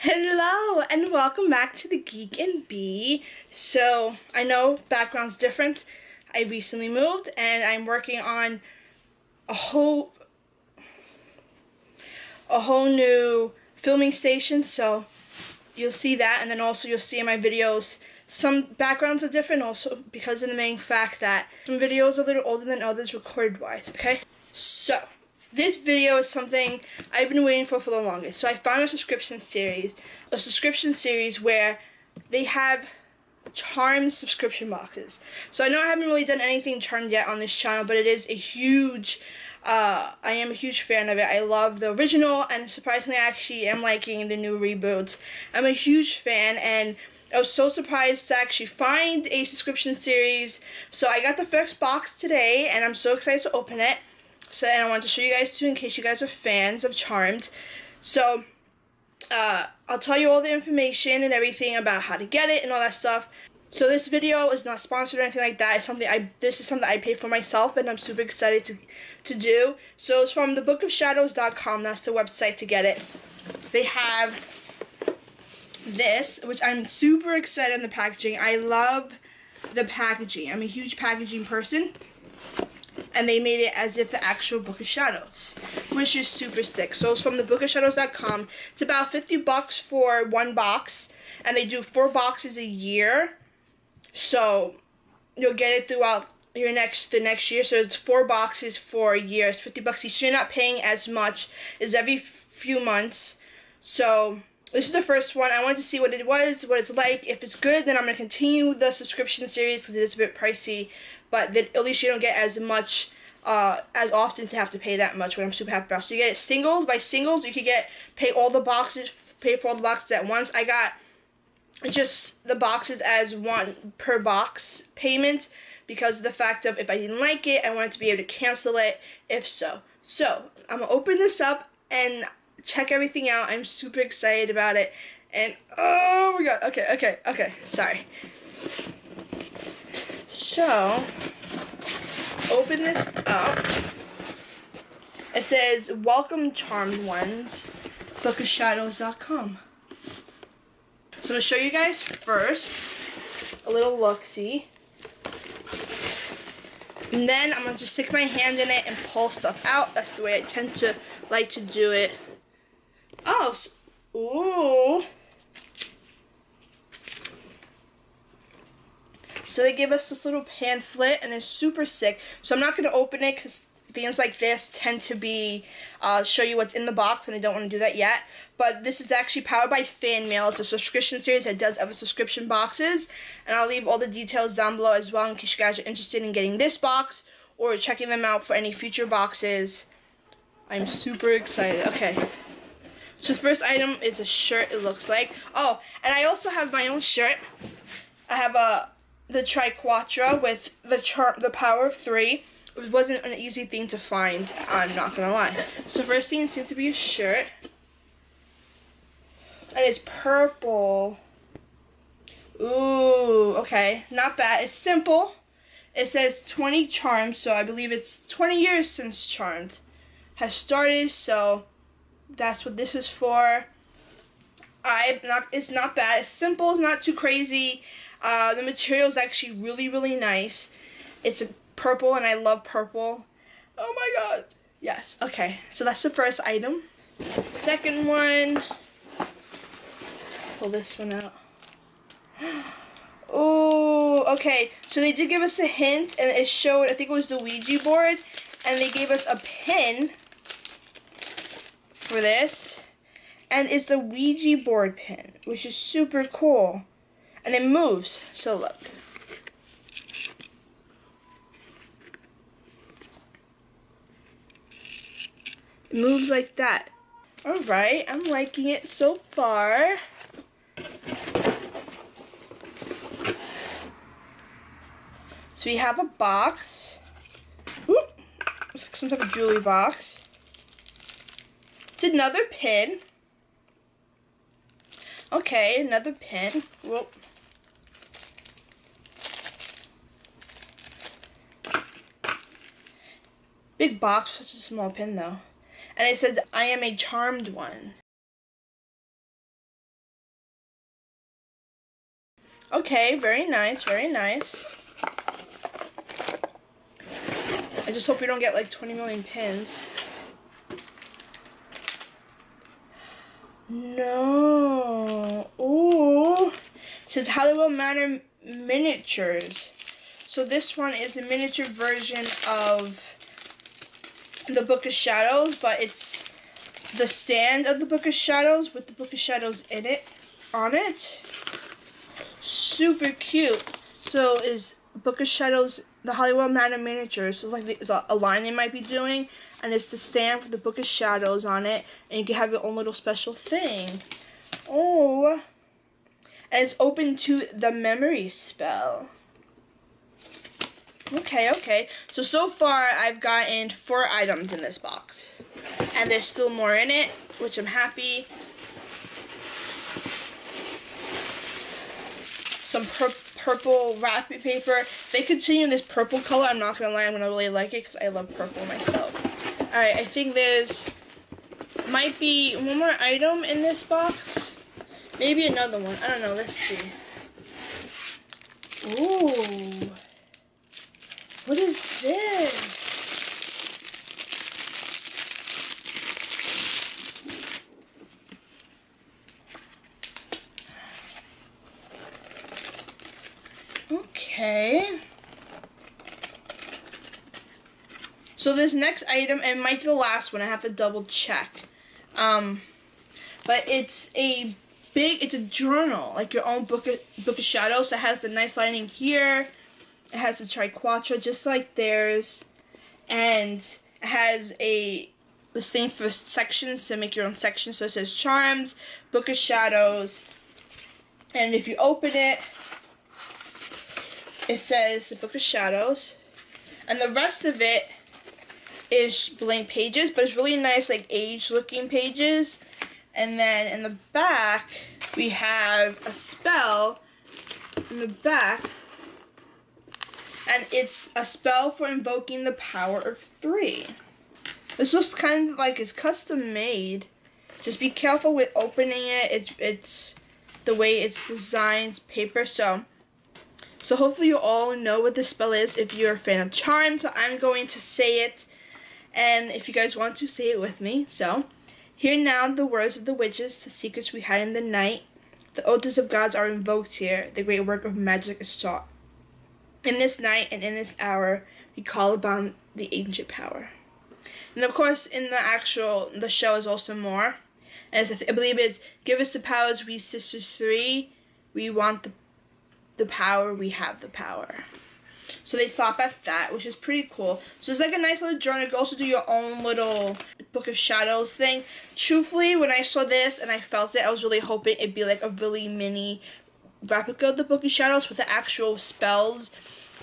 Hello and welcome back to the Geek and Bee. So I know background's different. I recently moved and I'm working on a whole new filming station, so you'll see that, and then also you'll see in my videos some backgrounds are different also because of the main fact that some videos are a little older than others recorded wise, okay? So this video is something I've been waiting for the longest. So I found a subscription series where they have Charmed subscription boxes. So I know I haven't really done anything Charmed yet on this channel, but it is a huge, I am a huge fan of it. I love the original, and surprisingly I actually am liking the new reboots. I'm a huge fan, and I was so surprised to actually find a subscription series. So I got the first box today, and I'm so excited to open it. So, and I wanted to show you guys too, in case you guys are fans of Charmed. So, I'll tell you all the information and everything about how to get it and all that stuff. So this video is not sponsored or anything like that. It's something this is something I paid for myself, and I'm super excited to do. So it's from thebookofshadows.com. That's the website to get it. They have this, which I'm super excited in the packaging. I love the packaging. I'm a huge packaging person. And they made it as if the actual Book of Shadows, which is super sick. So it's from thebookofshadows.com. It's about $50 for one box, and they do 4 boxes a year. So you'll get it throughout the next year. So it's 4 boxes for a year. It's $50 each. So you're not paying as much as every few months. So this is the first one. I wanted to see what it was, what it's like. If it's good, then I'm going to continue the subscription series because it is a bit pricey. But at least you don't get as much, as often to have to pay that much, what I'm super happy about. So you get it singles. By singles, you can pay for all the boxes at once. I got just the boxes as one per box payment because of the fact of if I didn't like it, I wanted to be able to cancel it if so. So I'm going to open this up and check everything out. I'm super excited about it. And oh my god, okay, sorry. So, open this up. It says, "Welcome Charmed Ones, bookofshadows.com." So I'm going to show you guys first a little look-see. And then I'm going to just stick my hand in it and pull stuff out. That's the way I tend to like to do it. Oh, ooh. So they give us this little pamphlet, and it's super sick. So I'm not going to open it because things like this tend to be show you what's in the box, and I don't want to do that yet. But this is actually powered by Fan Mail. It's a subscription series that does other subscription boxes, and I'll leave all the details down below as well in case you guys are interested in getting this box or checking them out for any future boxes. I'm super excited. Okay. So the first item is a shirt, it looks like. Oh, and I also have my own shirt. I have the Triquatra with the power of 3. It wasn't an easy thing to find, I'm not gonna lie. So first thing seems to be a shirt. And it's purple. Ooh, okay, not bad. It's simple. It says 20 Charmed, so I believe it's 20 years since Charmed has started, so that's what this is for. It's not bad. It's simple, it's not too crazy. The material is actually really, really nice. It's a purple, and I love purple. Oh my god. Yes, okay. So that's the first item. Second one. Pull this one out. Oh, okay. So they did give us a hint, and it showed, I think it was the Ouija board, and they gave us a pin for this. And it's the Ouija board pin, which is super cool. And it moves, so look. It moves like that. Alright, I'm liking it so far. So we have a box. Oop, looks like some type of jewelry box. It's another pin. Okay, another pin. Whoop. Big box, such a small pin though. And it says, "I am a charmed one." Okay, very nice, very nice. I just hope we don't get like 20 million pins. No. Ooh. It says Hollywood Manor Miniatures. So this one is a miniature version of the Book of Shadows, but it's the stand of the Book of Shadows with the Book of Shadows in it, on it. Super cute. So is Book of Shadows the Hollywood Manor Miniatures. So it's like it's a line they might be doing, and it's the stand for the Book of Shadows on it, and you can have your own little special thing. Oh. And it's open to the memory spell. Okay. So far I've gotten 4 items in this box. And there's still more in it, which I'm happy. Some purple wrapping paper. They continue in this purple color. I'm not gonna lie, I'm gonna really like it because I love purple myself. Alright, I think there's might be one more item in this box. Maybe another one. I don't know. Let's see. Ooh. What is this? Okay. So this next item, and it might be the last one, I have to double check. But it's a journal, like your own book of Shadows. So it has the nice lining here. It has the triquetra just like theirs, and it has this thing for sections to make your own section. So it says Charms, Book of Shadows, and if you open it, it says the Book of Shadows, and the rest of it is blank pages, but it's really nice, like age-looking pages. And then in the back, we have a spell in the back, and it's a spell for invoking the power of 3. This looks kind of like it's custom made. Just be careful with opening it. It's the way it's designed paper. So hopefully you all know what this spell is if you're a fan of Charms. So I'm going to say it, and if you guys want to, say it with me. So, hear now the words of the witches, the secrets we hide in the night. The oaths of gods are invoked here. The great work of magic is sought. In this night and in this hour, we call upon the ancient power. And of course, in the show is also more. And I believe it's, give us the powers, we sisters 3. We want the power, we have the power. So they stop at that, which is pretty cool. So it's like a nice little journal. You can also do your own little Book of Shadows thing. Truthfully, when I saw this and I felt it, I was really hoping it'd be like a really mini replica of the Book of Shadows with the actual spells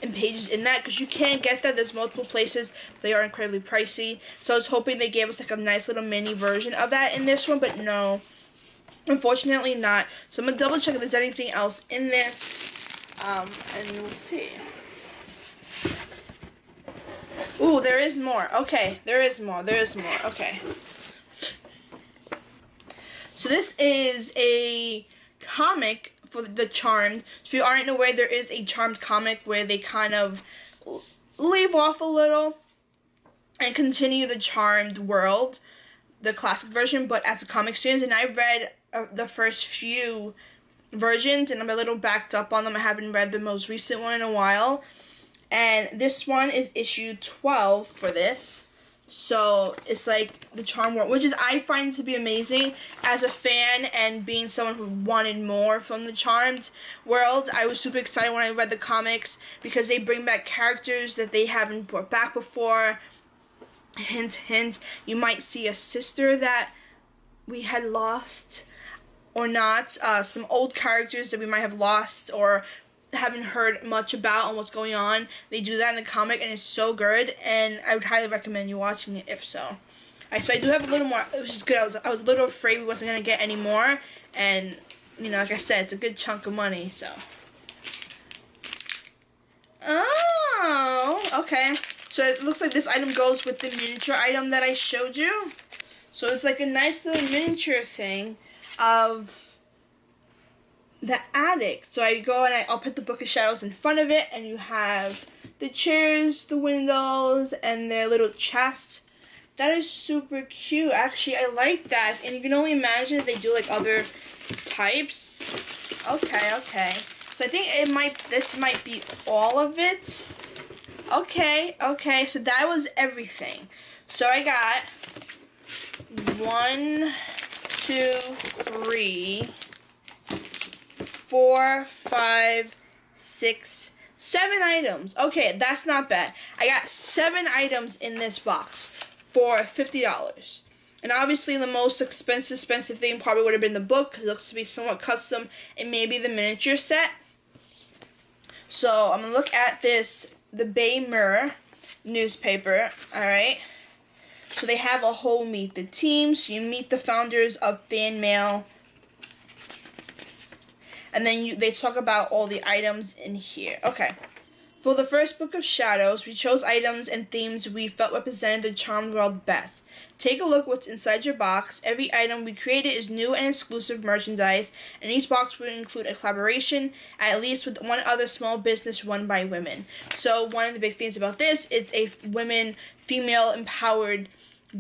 and pages in that, because you can't get that. There's multiple places. They are incredibly pricey. So I was hoping they gave us like a nice little mini version of that in this one, but no. Unfortunately not. So I'm going to double check if there's anything else in this. And we'll see. Ooh, there is more. Okay, there is more. Okay. So this is a comic for the Charmed. If you aren't aware, there is a Charmed comic where they kind of leave off a little and continue the Charmed world, the classic version, but as a comic series. And I read the first few versions, and I'm a little backed up on them. I haven't read the most recent one in a while. And this one is issue 12 for this. So it's like the Charm world, which is, I find to be amazing. As a fan and being someone who wanted more from the Charmed world, I was super excited when I read the comics, because they bring back characters that they haven't brought back before. Hint, hint, you might see a sister that we had lost or not. Some old characters that we might have lost or haven't heard much about on what's going on. They do that in the comic, and it's so good, and I would highly recommend you watching it if so. Alright, so I do have a little more, which is good. I was a little afraid we wasn't going to get any more, and, you know, like I said, it's a good chunk of money, so. Oh, okay. So it looks like this item goes with the miniature item that I showed you. So it's like a nice little miniature thing of the attic. So I go and I'll put the Book of Shadows in front of it, and you have the chairs, the windows, and their little chests. That is super cute. Actually, I like that. And you can only imagine if they do like other types. Okay. So I think this might be all of it. Okay. So that was everything. So I got 1, 2, 3, 4, 5, 6, 7 items. Okay, that's not bad. I got 7 items in this box for $50. And obviously the most expensive thing probably would have been the book, because it looks to be somewhat custom, and maybe the miniature set. So I'm going to look at this, the Bay Mirror newspaper, alright? So they have a whole meet the team, so you meet the founders of Fan Mail. And then they talk about all the items in here. Okay. For the first Book of Shadows, we chose items and themes we felt represented the charmed world best. Take a look what's inside your box. Every item we created is new and exclusive merchandise, and each box will include a collaboration, at least with one other small business run by women. So one of the big things about this, it's a female empowered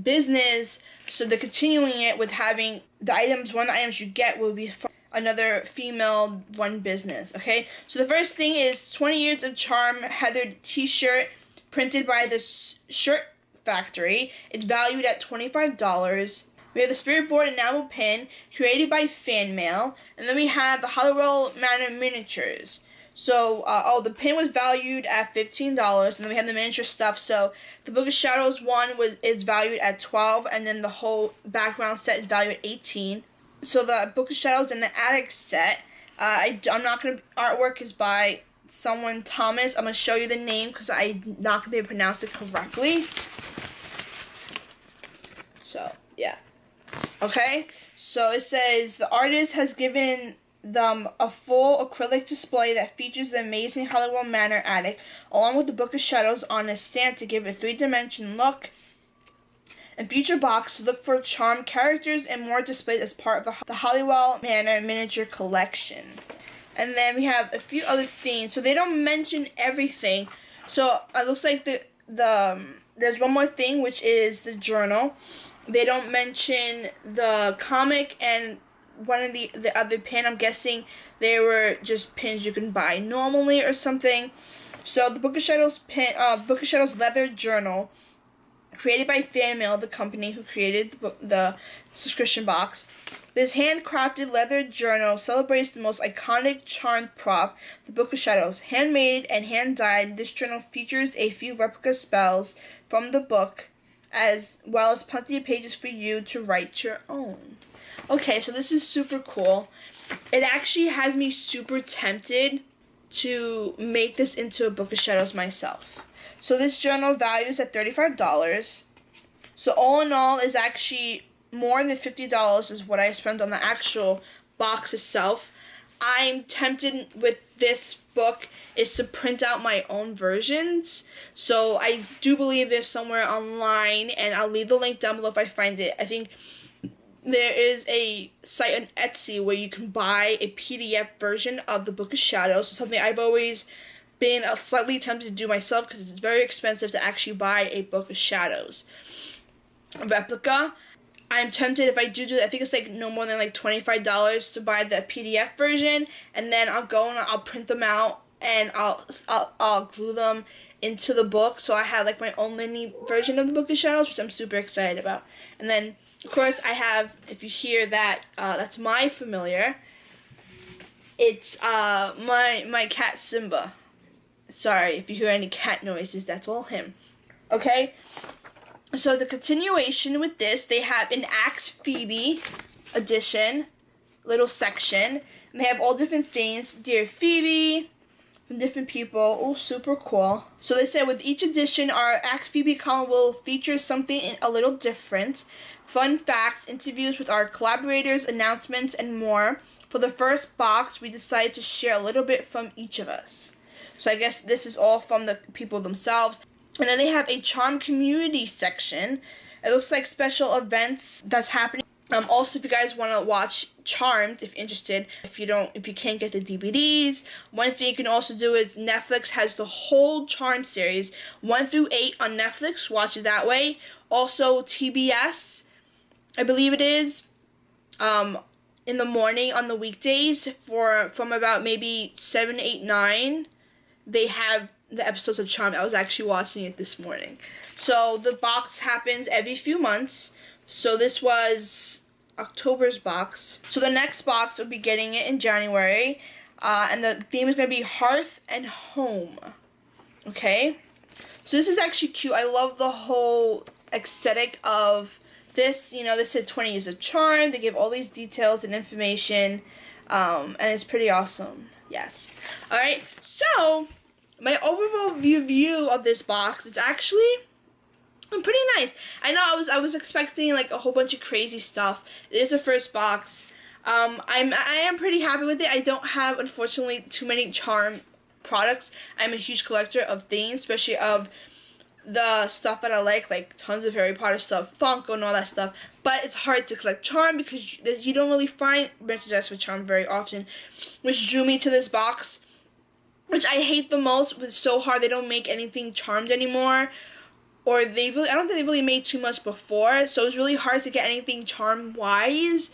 business, so they're continuing it with having the items, one of the items you get will be from another female run business, okay? So the first thing is 20 Years of Charm Heathered t-shirt printed by the Shirt Factory. It's valued at $25. We have the Spirit Board enamel pin created by Fan Mail, and then we have the Halliwell Manor miniatures. So, the pin was valued at $15, and then we have the miniature stuff. So, the Book of Shadows one is valued at $12, and then the whole background set is valued at $18. So, the Book of Shadows and the Attic set, I'm not going to, artwork is by someone, Thomas. I'm going to show you the name because I'm not going to be able to pronounce it correctly. So, yeah. Okay, so it says, the artist has given them a full acrylic display that features the amazing Halliwell Manor attic, along with the Book of Shadows on a stand to give a 3-dimensional look. In future boxes, look for charm characters and more displays as part of the Halliwell Manor miniature collection. And then we have a few other things. So they don't mention everything. So it looks like there's one more thing, which is the journal. They don't mention the comic and one of the other pin. I'm guessing they were just pins you can buy normally or something. So the Book of Shadows Book of Shadows leather journal, created by Fan Mail, the company who created the subscription box. This handcrafted leather journal celebrates the most iconic charmed prop, the Book of Shadows. Handmade and hand-dyed, this journal features a few replica spells from the book, as well as plenty of pages for you to write your own. Okay, so this is super cool. It actually has me super tempted to make this into a Book of Shadows myself. So this journal values at $35. So all in all is actually more than $50 is what I spent on the actual box itself. I'm tempted with this book is to print out my own versions. So I do believe there's somewhere online, and I'll leave the link down below if I find it. I think there is a site on Etsy where you can buy a PDF version of the Book of Shadows. It's something I've always been slightly tempted to do myself because it's very expensive to actually buy a Book of Shadows replica. I'm tempted, if I do that, I think it's like no more than like $25 to buy the PDF version, and then I'll go and I'll print them out and I'll glue them into the book, so I have like my own mini version of the Book of Shadows, which I'm super excited about. And then of course I have, if you hear that, that's my familiar. It's my cat Simba. Sorry if you hear any cat noises, that's all him. Okay? So the continuation with this, they have an Axe Phoebe edition, little section. And they have all different things. Dear Phoebe, from different people. Oh, super cool. So they said with each edition, our Axe Phoebe column will feature something a little different. Fun facts, interviews with our collaborators, announcements, and more. For the first box, we decided to share a little bit from each of us. So I guess this is all from the people themselves. And then they have a charm community section. It looks like special events that's happening Also, if you guys want to watch Charmed, if you're interested, if you can't get the DVDs, one thing you can also do is Netflix has the whole Charmed series, 1 through 8 on Netflix. Watch it that way. Also, TBS, I believe it is, in the morning on the weekdays from about maybe 7, 8, 9, they have the episodes of Charmed. I was actually watching it this morning. So the box happens every few months. So this was October's box. So the next box, we'll be getting it in January. And the theme is going to be Hearth and Home. Okay? So this is actually cute. I love the whole aesthetic of this. You know, they said 20 years of charm. They give all these details and information. And it's pretty awesome. Yes. Alright, so my overall view of this box is actually pretty nice. I know I was expecting like a whole bunch of crazy stuff. It is the first box. I am pretty happy with it. I don't have, unfortunately, too many charm products. I'm a huge collector of things, especially of the stuff that I like tons of Harry Potter stuff, Funko and all that stuff. But it's hard to collect charm because you don't really find merchandise for charm very often, which drew me to this box, which I hate the most. It's so hard. They don't make anything charmed anymore. Or I don't think they really made too much before, so it's really hard to get anything charm-wise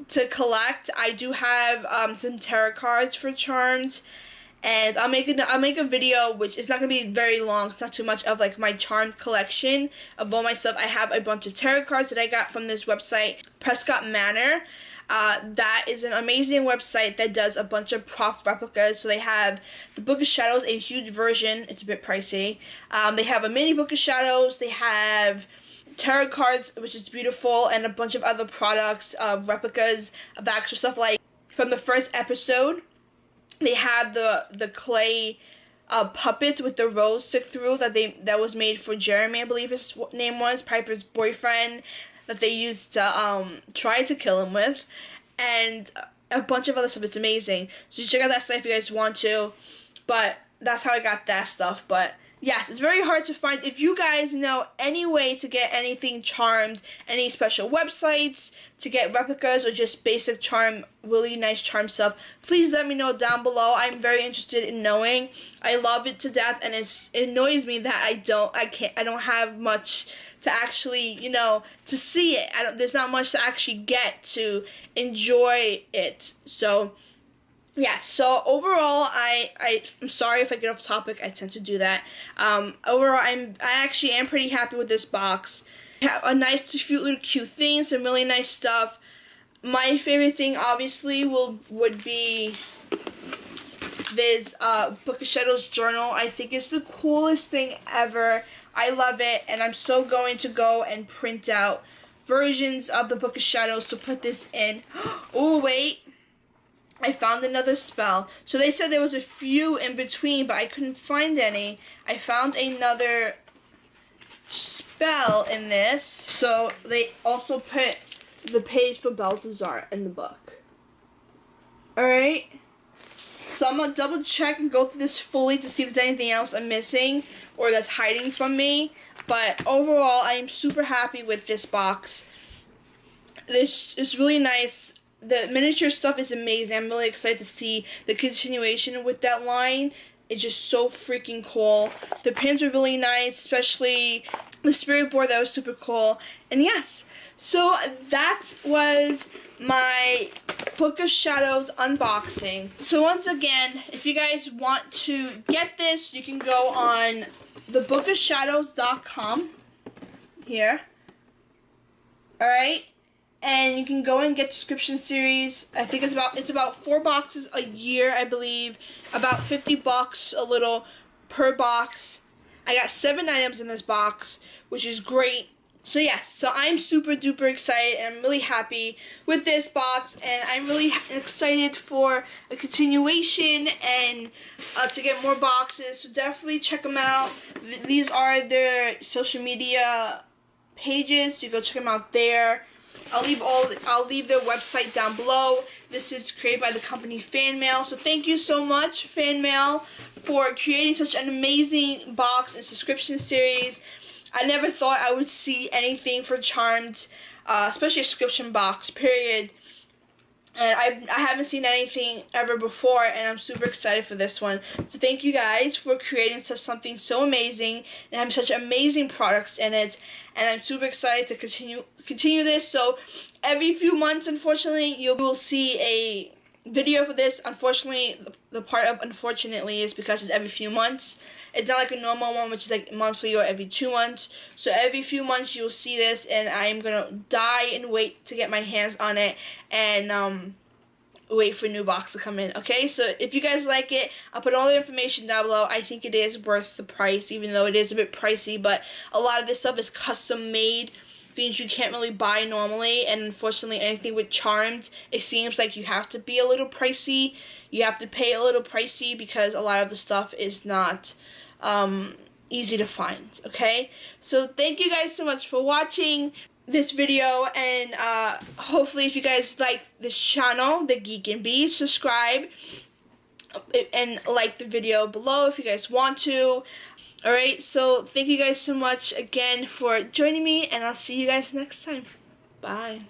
to collect. I do have some tarot cards for charms, and I'll make a video, which is not gonna be very long. It's not too much, of like my charmed collection of all my stuff. I have a bunch of tarot cards that I got from this website, Prescott Manor. That is an amazing website that does a bunch of prop replicas. So they have the Book of Shadows, a huge version. It's a bit pricey. They have a mini Book of Shadows. They have tarot cards, which is beautiful, and a bunch of other products, replicas of extra stuff. Like from the first episode, they had the clay puppet with the rose stick through that was made for Jeremy, I believe his name was, Piper's boyfriend, that they used to try to kill him with, and a bunch of other stuff. It's amazing. So you check out that stuff if you guys want to. But that's how I got that stuff. But yes, it's very hard to find. If you guys know any way to get anything charmed, any special websites to get replicas or just basic charm, really nice charm stuff, please let me know down below. I'm very interested in knowing. I love it to death, and it annoys me that I don't have much to actually, you know, to see it. There's not much to actually get to enjoy it. So yeah, so overall, I'm sorry if I get off topic. I tend to do that. Overall, I actually am pretty happy with this box. Have a nice, cute thing, some really nice stuff. My favorite thing, obviously, would be this Book of Shadows journal. I think it's the coolest thing ever. I love it, and I'm so going to go and print out versions of the Book of Shadows to put this in. Oh, wait. I found another spell. So they said there was a few in between, but I couldn't find any. I found another spell in this. So they also put the page for Balthazar in the book. Alright. So I'm going to double check and go through this fully to see if there's anything else I'm missing or that's hiding from me. But overall, I am super happy with this box. This is really nice. The miniature stuff is amazing. I'm really excited to see the continuation with that line. It's just so freaking cool. The pins are really nice, especially the spirit board. That was super cool. And yes, so that was my Book of Shadows unboxing. So once again, if you guys want to get this, you can go on thebookofshadows.com here. Alright? And you can go and get subscription series. I think it's about 4 boxes a year, I believe. About $50 a little per box. I got 7 items in this box, which is great. So yes, so I'm super duper excited, and I'm really happy with this box, and I'm really excited for a continuation and to get more boxes. So definitely check them out. These are their social media pages, so you go check them out there. I'll leave their website down below. This is created by the company Fan Mail. So thank you so much, Fan Mail, for creating such an amazing box and subscription series. I never thought I would see anything for Charmed, especially a subscription box, period. And I haven't seen anything ever before, and I'm super excited for this one. So thank you guys for creating something so amazing and having such amazing products in it. And I'm super excited to continue this. So every few months, unfortunately, you will see a video for this. Unfortunately, the part of unfortunately is because it's every few months. It's not like a normal one, which is like monthly or every 2 months. So every few months you'll see this, and I'm gonna die and wait to get my hands on it, and wait for a new box to come in. Okay, so if you guys like it, I'll put all the information down below. I think it is worth the price, even though it is a bit pricey, but a lot of this stuff is custom made, things you can't really buy normally, and unfortunately anything with Charmed, it seems like you have to be a little pricey. You have to pay a little pricey because a lot of the stuff is not easy to find. Okay, so thank you guys so much for watching this video, and hopefully if you guys like this channel, The Geek and Bee, subscribe and like the video below if you guys want to. Alright, so thank you guys so much again for joining me, and I'll see you guys next time. Bye.